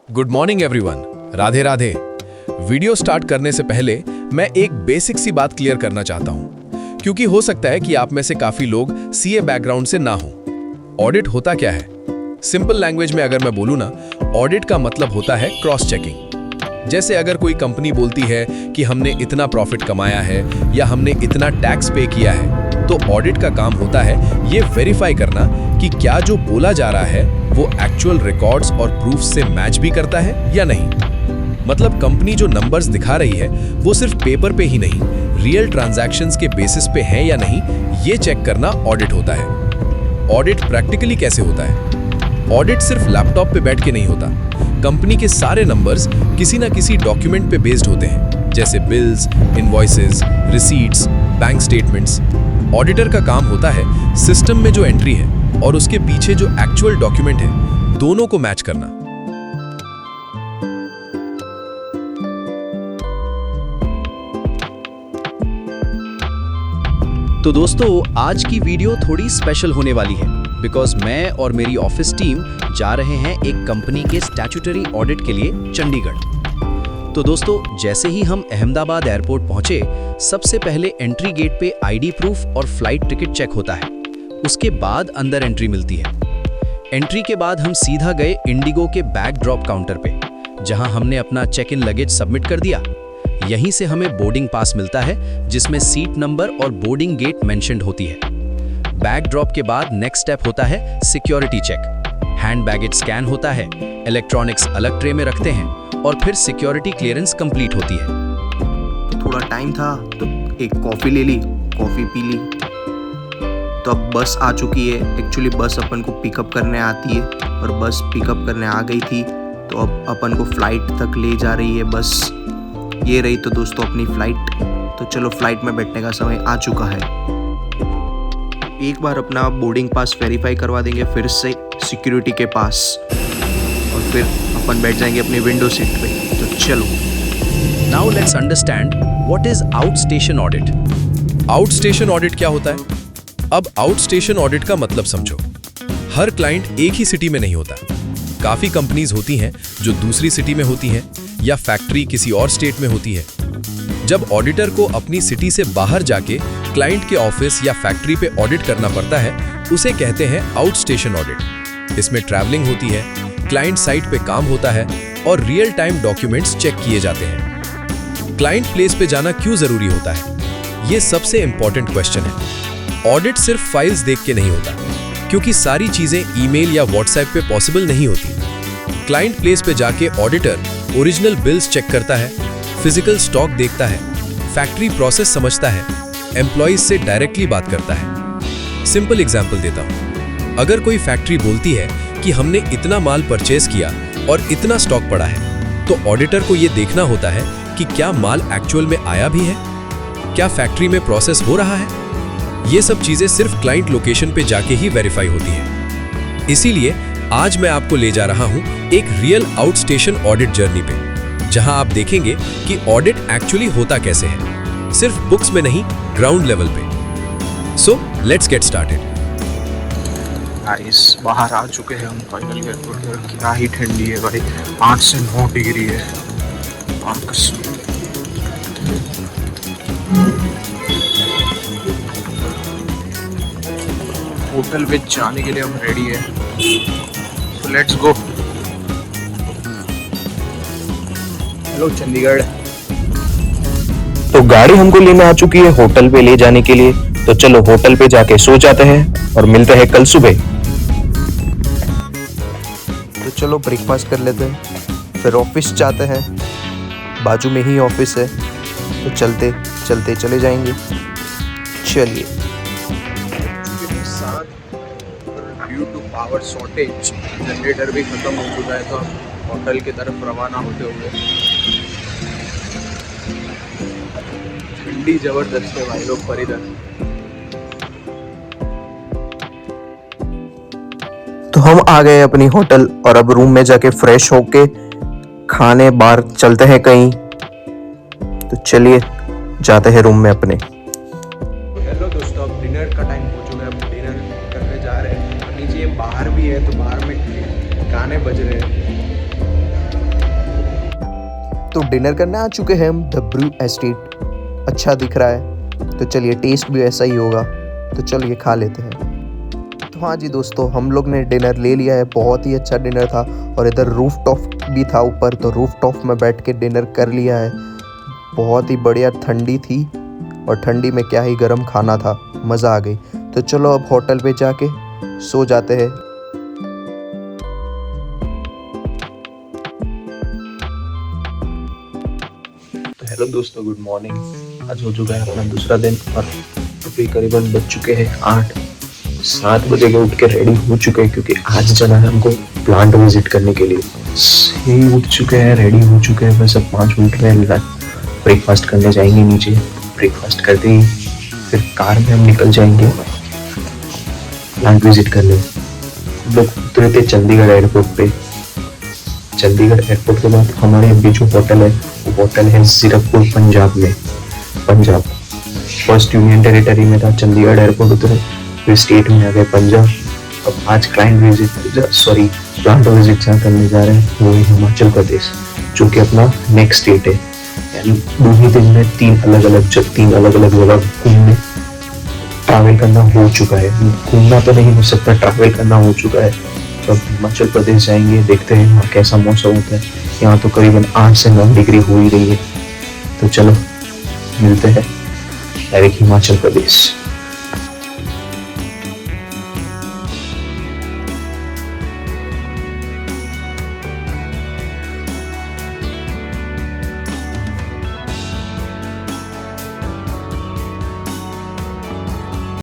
Good morning everyone, Radhe Radhe. Video start करने से पहले मैं एक बेसिक सी बात क्लियर करना चाहता हूं, क्योंकि हो सकता है कि आप में से काफी लोग सीए बैकग्राउंड से ना हो। ऑडिट होता क्या है? सिंपल लैंग्वेज में अगर मैं बोलूं ना, ऑडिट का मतलब होता है क्रॉस चेकिंग। जैसे अगर कोई कंपनी बोलती है कि हमने इतना प्रॉफिट कमाया है या हमने इतना टैक्स पे किया है, तो ऑडिट का काम होता है ये वेरीफाई करना कि क्या जो बोला जा रहा है वो एक्चुअल रिकॉर्ड्स और प्रूफ से मैच भी करता है या नहीं। मतलब कंपनी जो नंबर्स दिखा रही है वो सिर्फ पेपर पे ही नहीं, रियल ट्रांजैक्शंस के बेसिस पे है या नहीं, ये चेक करना ऑडिट होता है। ऑडिट प्रैक्टिकली कैसे होता है? ऑडिट सिर्फ लैपटॉप पे बैठ के नहीं होता। कंपनी के सारे नंबर्स किसी ना किसी डॉक्यूमेंट पे बेस्ड होते हैं, जैसे bills, invoices, receipts, bank statements. Auditor का काम होता है सिस्टम में जो एंट्री है और उसके पीछे जो एक्चुअल डॉक्यूमेंट है, दोनों को मैच करना। तो दोस्तों, आज की वीडियो थोड़ी स्पेशल होने वाली है, बिकॉज मैं और मेरी ऑफिस टीम जा रहे हैं एक कंपनी के स्टैट्यूटरी ऑडिट के लिए चंडीगढ़। तो दोस्तों, जैसे ही हम अहमदाबाद एयरपोर्ट पहुंचे, सबसे पहले एंट्री गेट पे आईडी प्रूफ और फ्लाइट टिकट चेक होता है। उसके बाद अंदर एंट्री मिलती है। एंट्री के बाद हम सीधा गए इंडिगो के बैग ड्रॉप काउंटर पे, जहां हमने अपना चेक इन लगेज सबमिट कर दिया। यहीं से हमें बोर्डिंग पास मिलता है, जिसमें सीट नंबर और बोर्डिंग गेट मेंशन्ड होती है। बैग ड्रॉप के बाद नेक्स्ट स्टेप होता है security check. Hand baggage scan होता है, इलेक्ट्रॉनिक्स अलग ट्रे में रखते हैं और फिर सिक्योरिटी क्लियरेंस कंप्लीट होती है। थोड़ा टाइम था तो एक कॉफ़ी ले ली, कॉफ़ी पी ली। तो अब बस आ चुकी है। एक्चुअली बस अपन को पिकअप करने आती है और बस पिकअप करने आ गई थी, तो अब अपन को फ्लाइट तक ले जा रही है बस। ये रही तो दोस्तों अपनी फ़्लाइट। तो चलो, फ्लाइट में बैठने का समय आ चुका है। एक बार अपना बोर्डिंग पास वेरीफाई करवा देंगे फिर से सिक्योरिटी के पास, और फिर अपन बैठ जाएंगे अपनी विंडो सीट पे। तो चलो, now let's understand what is out station audit. Out station audit क्या होता है? अब आउट स्टेशन ऑडिट का मतलब समझो। हर क्लाइंट एक ही सिटी में नहीं होता। काफी कंपनीज होती हैं जो दूसरी सिटी में होती हैं, या फैक्ट्री किसी और स्टेट में होती है। जब ऑडिटर को अपनी सिटी से बाहर जाके क्लाइंट के ऑफिस या फैक्ट्री पे ऑडिट करना पड़ता है, उसे कहते हैं आउट स्टेशन ऑडिट। इसमें ट्रैवलिंग होती है, क्लाइंट साइट पे काम होता है और रियल टाइम डॉक्यूमेंट्स चेक किए जाते हैं। क्लाइंट प्लेस पे जाना क्यों जरूरी होता है? ये सबसे इंपॉर्टेंट क्वेश्चन है। ऑडिट सिर्फ फाइल्स देख के नहीं होता, क्योंकि सारी चीजें ईमेल या व्हाट्सएप पे पॉसिबल नहीं होती। क्लाइंट प्लेस पे जाके ऑडिटर ओरिजिनल बिल्स चेक करता है, फिजिकल स्टॉक देखता है, फैक्ट्री प्रोसेस समझता है, एम्प्लॉइज से डायरेक्टली बात करता है। सिंपल एग्जांपल देता हूं। अगर कोई फैक्ट्री बोलती है कि हमने इतना माल परचेज किया और इतना स्टॉक पड़ा है, तो ऑडिटर को यह देखना होता है कि क्या माल एक्चुअल में आया भी है, क्या फैक्ट्री में प्रोसेस हो रहा है। ये सब चीजें सिर्फ क्लाइंट लोकेशन पे जाके ही वेरीफाई होती है। इसीलिए आज मैं आपको ले जा रहा हूं एक real out station audit journey पे, जहां आप देखेंगे कि ऑडिट एक्चुअली होता कैसे है, सिर्फ बुक्स में नहीं, ग्राउंड लेवल पे। So let's get started. Guys, बाहर आ चुके हैं हम फाइनल एयरपोर्ट पर। क्या ही ठंडी है भाई, 8 से 9 डिग्री है। होटल पे जाने के लिए हम रेडी है, तो लेट्स गो। हेलो चंडीगढ़। तो गाड़ी हमको लेने आ चुकी है होटल पे ले जाने के लिए। तो चलो होटल पे जाके सो जाते हैं और मिलते हैं कल सुबह। तो चलो ब्रेकफास्ट कर लेते हैं, फिर ऑफिस जाते हैं। बाजू में ही ऑफिस है, तो चलते चलते चले जाएंगे। चलिए। Due to power shortage generator भी खत्म हो चुका है, तो होटल की तरफ रवाना होते हुए। ठंडी जबरदस्त है भाई लोग पर इधर। तो हम आ गए अपनी होटल, और अब रूम में जाके फ्रेश होके खाने बाहर चलते हैं कहीं। तो चलिए जाते हैं रूम में अपने। हेलो दोस्तों, अब डिनर का टाइम हो चुका है। अब डिनर करने जा रहे हैं। नीचे बाहर भी है, तो बाहर में गाने बज रहे हैं। तो डिनर करने आ चुके हैं हम द ब्रू एस्टेट। अच्छा दिख रहा है, तो चलिए टेस्ट भी ऐसा ही होगा, तो चलिए खा लेते हैं। तो हाँ जी दोस्तों, हम लोग ने डिनर ले लिया है। बहुत ही अच्छा डिनर था और इधर रूफ टॉप भी था ऊपर, तो रूफ टॉप में बैठ के डिनर कर लिया है। बहुत ही बढ़िया ठंडी थी और ठंडी में क्या ही गर्म खाना था, मज़ा आ गई। तो चलो अब होटल पे जाके सो जाते हैं। तो हेलो दोस्तों, गुड मॉर्निंग। आज हो चुका है अपना दूसरा दिन और अभी करीबन बज चुके हैं 8-7 बजे के उठ के रेडी हो चुके हैं, क्योंकि आज जाना है हमको प्लांट विजिट करने के लिए। सही उठ चुके हैं, रेडी हो चुके हैं, बस अब 5 मिनट में ब्रेकफास्ट करने जाएंगे नीचे। ब्रेकफास्ट करते ही फिर कार में हम निकल जाएंगे प्लांट विजिट करने। हम लोग उतरे थे चंडीगढ़ एयरपोर्ट पे। चंडीगढ़ एयरपोर्ट के बाद हमारे अभी जो होटल है वो होटल है जीरकपुर पंजाब में। पंजाब फर्स्ट यूनियन टेरिटरी में था चंडीगढ़ एयरपोर्ट, उतरे फिर स्टेट में आ गए पंजाब। अब आज प्लांट विजिट जहाँ करने जा रहे हैं वो है हिमाचल प्रदेश, जो कि अपना नेक्स्ट स्टेट है। यानी 2 दिन में 3 अलग अलग जगह घूमने ट्रैवल करना हो चुका है। घूमना तो नहीं हो सकता, ट्रैवल करना हो चुका है। तो अब हिमाचल प्रदेश जाएंगे, देखते हैं वहाँ कैसा मौसम होता है। यहाँ तो करीबन 8 से 9 डिग्री हो ही रही है। तो चलो मिलते हैं डायरेक्ट हिमाचल प्रदेश।